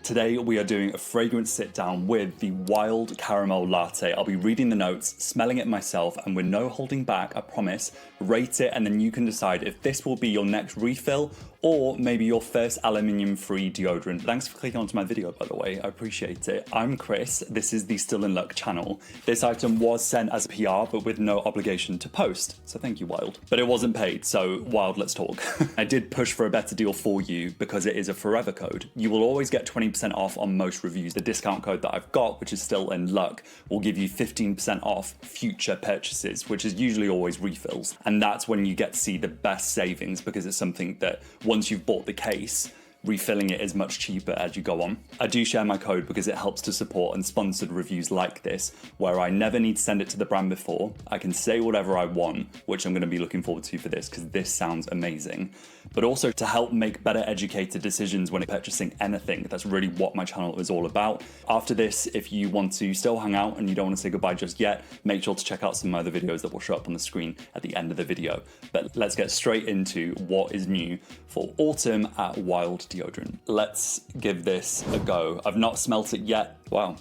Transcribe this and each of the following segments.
Today we are doing a fragrance sit down with the Wild Caramel Latte. I'll be reading the notes, smelling it myself, and with no holding back, I promise, rate it, and then you can decide if this will be your next refill or maybe your first aluminium-free deodorant. Thanks for clicking onto my video, by the way. I appreciate it. I'm Chris. This is the Stillinluck channel. This item was sent as a PR, but with no obligation to post. So thank you, Wild. But it wasn't paid, so Wild, let's talk. I did push for a better deal for you because it is a forever code. You will always get 20% off on most reviews. The discount code that I've got, which is Stillinluck, will give you 15% off future purchases, which is usually always refills. And that's when you get to see the best savings because it's something that once you've bought the case, refilling it is much cheaper as you go on. I do share my code because it helps to support and sponsored reviews like this, where I never need to send it to the brand before. I can say whatever I want, which I'm going to be looking forward to for this because this sounds amazing. But also to help make better educated decisions when purchasing anything. That's really what my channel is all about. After this, if you want to still hang out and you don't want to say goodbye just yet, make sure to check out some of my other videos that will show up on the screen at the end of the video. But let's get straight into what is new for autumn at Wild Deodorant. Let's give this a go. I've not smelt it yet. Wow.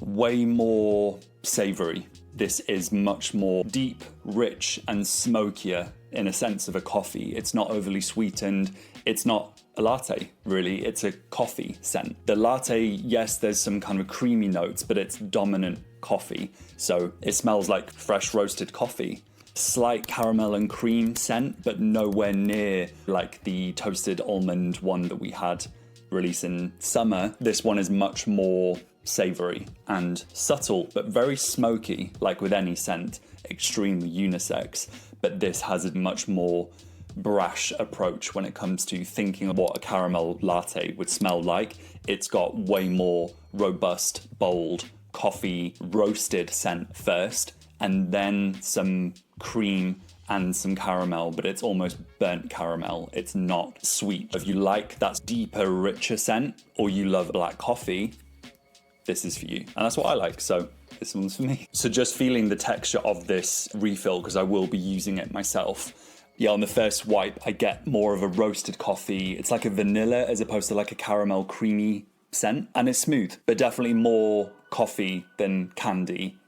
Way more savory. This is much more deep, rich, and smokier in a sense of a coffee. It's not overly sweetened. It's not a latte, really. It's a coffee scent. The latte, yes, there's some kind of creamy notes, but it's dominant coffee. So it smells like fresh roasted coffee. Slight caramel and cream scent, but nowhere near like the toasted almond one that we had released in summer. This one is much more savory and subtle, but very smoky, like with any scent, extremely unisex. But this has a much more brash approach when it comes to thinking of what a caramel latte would smell like. It's got way more robust, bold, coffee roasted scent first, and then some cream and some caramel, but it's almost burnt caramel. It's not sweet. If you like that deeper, richer scent, or you love black coffee, this is for you. And that's what I like, so this one's for me. So just feeling the texture of this refill, because I will be using it myself. Yeah, on the first swipe, I get more of a roasted coffee. It's like a vanilla as opposed to like a caramel creamy scent. And it's smooth, but definitely more coffee than candy.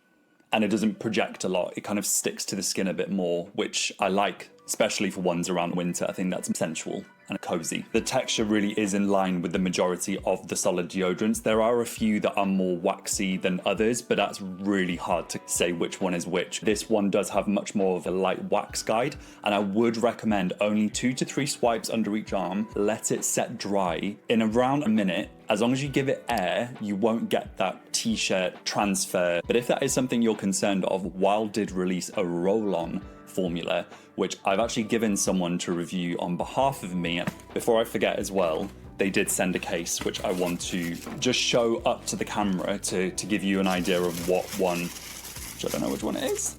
And it doesn't project a lot. It kind of sticks to the skin a bit more, which I like, especially for ones around winter. I think that's sensual and cozy. The texture really is in line with the majority of the solid deodorants. There are a few that are more waxy than others, but that's really hard to say which one is which. This one does have much more of a light wax guide, and I would recommend only 2 to 3 swipes under each arm. Let it set dry in around a minute. As long as you give it air, you won't get that t-shirt transfer. But if that is something you're concerned of, Wild did release a roll-on formula, which I've actually given someone to review on behalf of me. Before I forget as well, they did send a case, which I want to just show up to the camera to give you an idea of what one, which I don't know which one it is.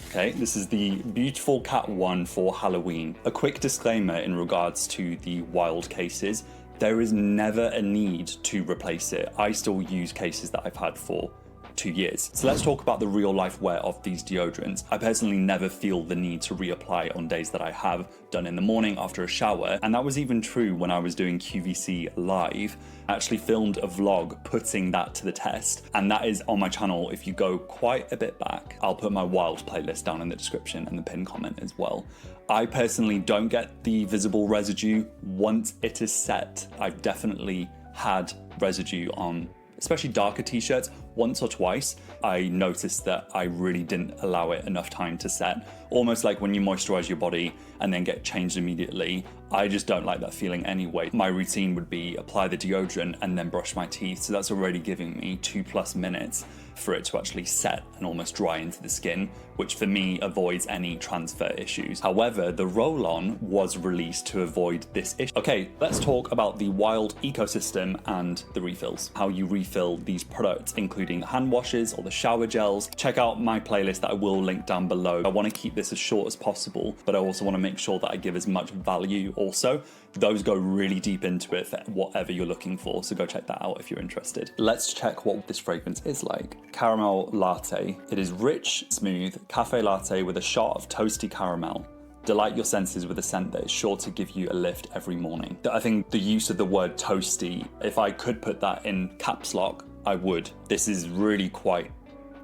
Okay, this is the Beautiful Cat one for Halloween. A quick disclaimer in regards to the Wild cases. There is never a need to replace it. I still use cases that I've had for 2 years. So let's talk about the real life wear of these deodorants. I personally never feel the need to reapply on days that I have done in the morning after a shower. And that was even true when I was doing QVC live. I actually filmed a vlog putting that to the test. And that is on my channel. If you go quite a bit back, I'll put my Wild playlist down in the description and the pinned comment as well. I personally don't get the visible residue once it is set. I've definitely had residue on especially darker t-shirts once or twice. I noticed that I really didn't allow it enough time to set. Almost like when you moisturize your body and then get changed immediately. I just don't like that feeling anyway. My routine would be apply the deodorant and then brush my teeth. So that's already giving me 2+ minutes for it to actually set and almost dry into the skin, which for me avoids any transfer issues. However, the roll-on was released to avoid this issue. Okay, let's talk about the Wild ecosystem and the refills. How you refill these products, including hand washes or the shower gels. Check out my playlist that I will link down below. I want to keep this as short as possible, but I also want to make sure that I give as much value also. Those go really deep into it for whatever you're looking for, so go check that out if you're interested. Let's check what this fragrance is like. Caramel latte. It is rich, smooth, cafe latte with a shot of toasty caramel. Delight your senses with a scent that is sure to give you a lift every morning. I think the use of the word toasty, if I could put that in caps lock, I would. This is really quite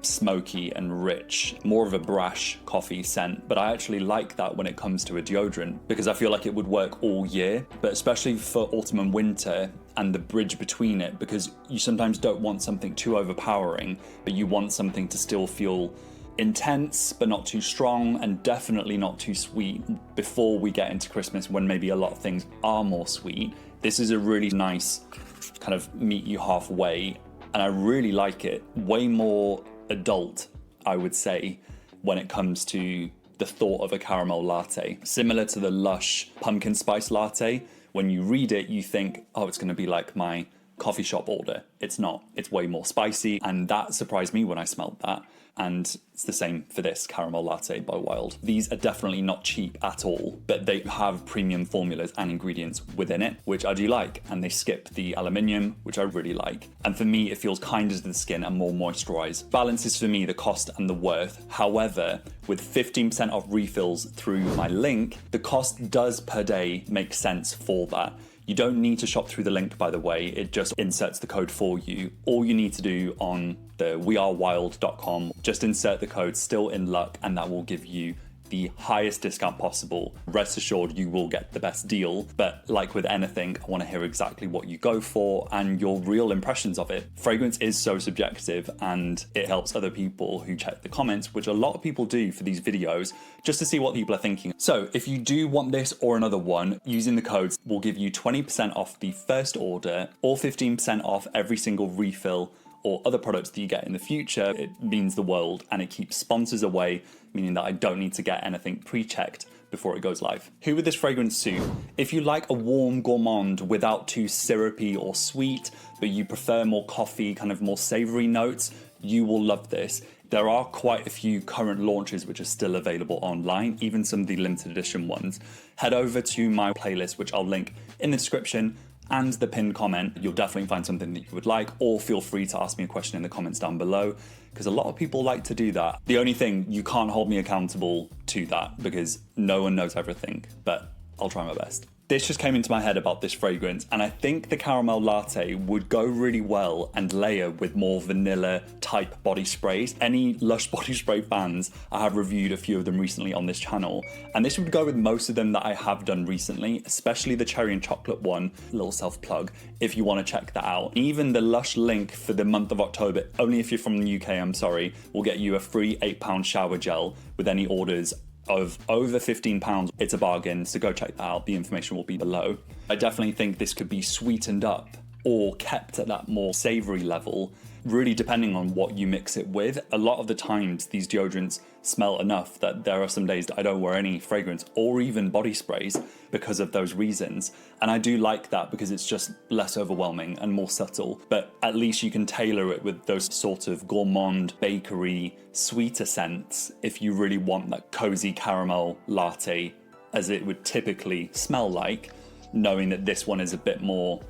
smoky and rich, more of a brash coffee scent, but I actually like that when it comes to a deodorant because I feel like it would work all year, but especially for autumn and winter and the bridge between it, because you sometimes don't want something too overpowering, but you want something to still feel intense but not too strong, and definitely not too sweet before we get into Christmas when maybe a lot of things are more sweet. This is a really nice kind of meet you halfway, and I really like it. Way more adult, I would say, when it comes to the thought of a caramel latte. Similar to the Lush pumpkin spice latte, when you read it, you think, oh, it's going to be like my coffee shop order. It's not. It's way more spicy, and that surprised me when I smelled that. And it's the same for this caramel latte by Wild. These are definitely not cheap at all, but they have premium formulas and ingredients within it, which I do like, and they skip the aluminium, which I really like. And for me, it feels kinder to the skin and more moisturized. Balances for me the cost and the worth. However, with 15% off refills through my link, the cost does per day make sense for that. You don't need to shop through the link, by the way. It just inserts the code for you. All you need to do on the wearewild.com, just insert the code Stillinluck, and that will give you the highest discount possible. Rest assured you will get the best deal, but like with anything, I want to hear exactly what you go for and your real impressions of it. Fragrance is so subjective, and it helps other people who check the comments, which a lot of people do for these videos, just to see what people are thinking. So if you do want this or another one, using the codes will give you 20% off the first order or 15% off every single refill or other products that you get in the future. It means the world, and it keeps sponsors away, meaning that I don't need to get anything pre-checked before it goes live. Who would this fragrance suit? If you like a warm gourmand without too syrupy or sweet, but you prefer more coffee, kind of more savory notes, you will love this. There are quite a few current launches which are still available online, even some of the limited edition ones. Head over to my playlist, which I'll link in the description and the pinned comment. You'll definitely find something that you would like, or feel free to ask me a question in the comments down below, because a lot of people like to do that. The only thing, you can't hold me accountable to that because no one knows everything, but I'll try my best. This just came into my head about this fragrance, and I think the caramel latte would go really well and layer with more vanilla type body sprays. Any Lush body spray fans, I have reviewed a few of them recently on this channel, and this would go with most of them that I have done recently, especially the cherry and chocolate one. Little self plug if you want to check that out. Even the Lush link for the month of October, only if you're from the UK, I'm sorry, will get you a free £8 shower gel with any orders of over £15. It's a bargain, so go check that out. The information will be below. I definitely think this could be sweetened up or kept at that more savory level, really depending on what you mix it with. A lot of the times these deodorants smell enough that there are some days that I don't wear any fragrance or even body sprays because of those reasons. And I do like that because it's just less overwhelming and more subtle, but at least you can tailor it with those sort of gourmand, bakery, sweeter scents if you really want that cozy caramel latte as it would typically smell like, knowing that this one is a bit more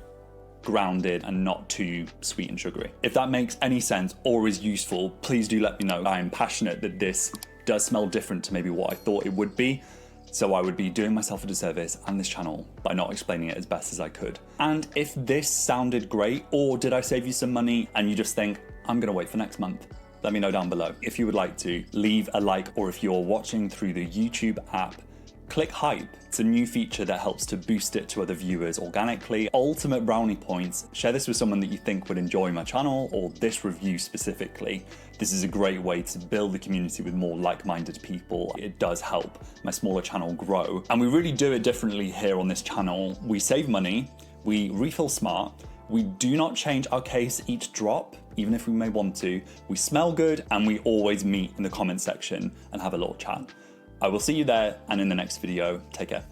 grounded and not too sweet and sugary. If that makes any sense or is useful, please do let me know. I am passionate that this does smell different to maybe what I thought it would be, so I would be doing myself a disservice and this channel by not explaining it as best as I could. And if this sounded great, or did I save you some money and you just think, I'm gonna wait for next month, let me know down below. If you would like to, leave a like, or if you're watching through the YouTube app, click hype. It's a new feature that helps to boost it to other viewers organically. Ultimate brownie points. Share this with someone that you think would enjoy my channel or this review specifically. This is a great way to build the community with more like-minded people. It does help my smaller channel grow. And we really do it differently here on this channel. We save money, we refill smart, we do not change our case each drop, even if we may want to. We smell good, and we always meet in the comment section and have a little chat. I will see you there and in the next video. Take care.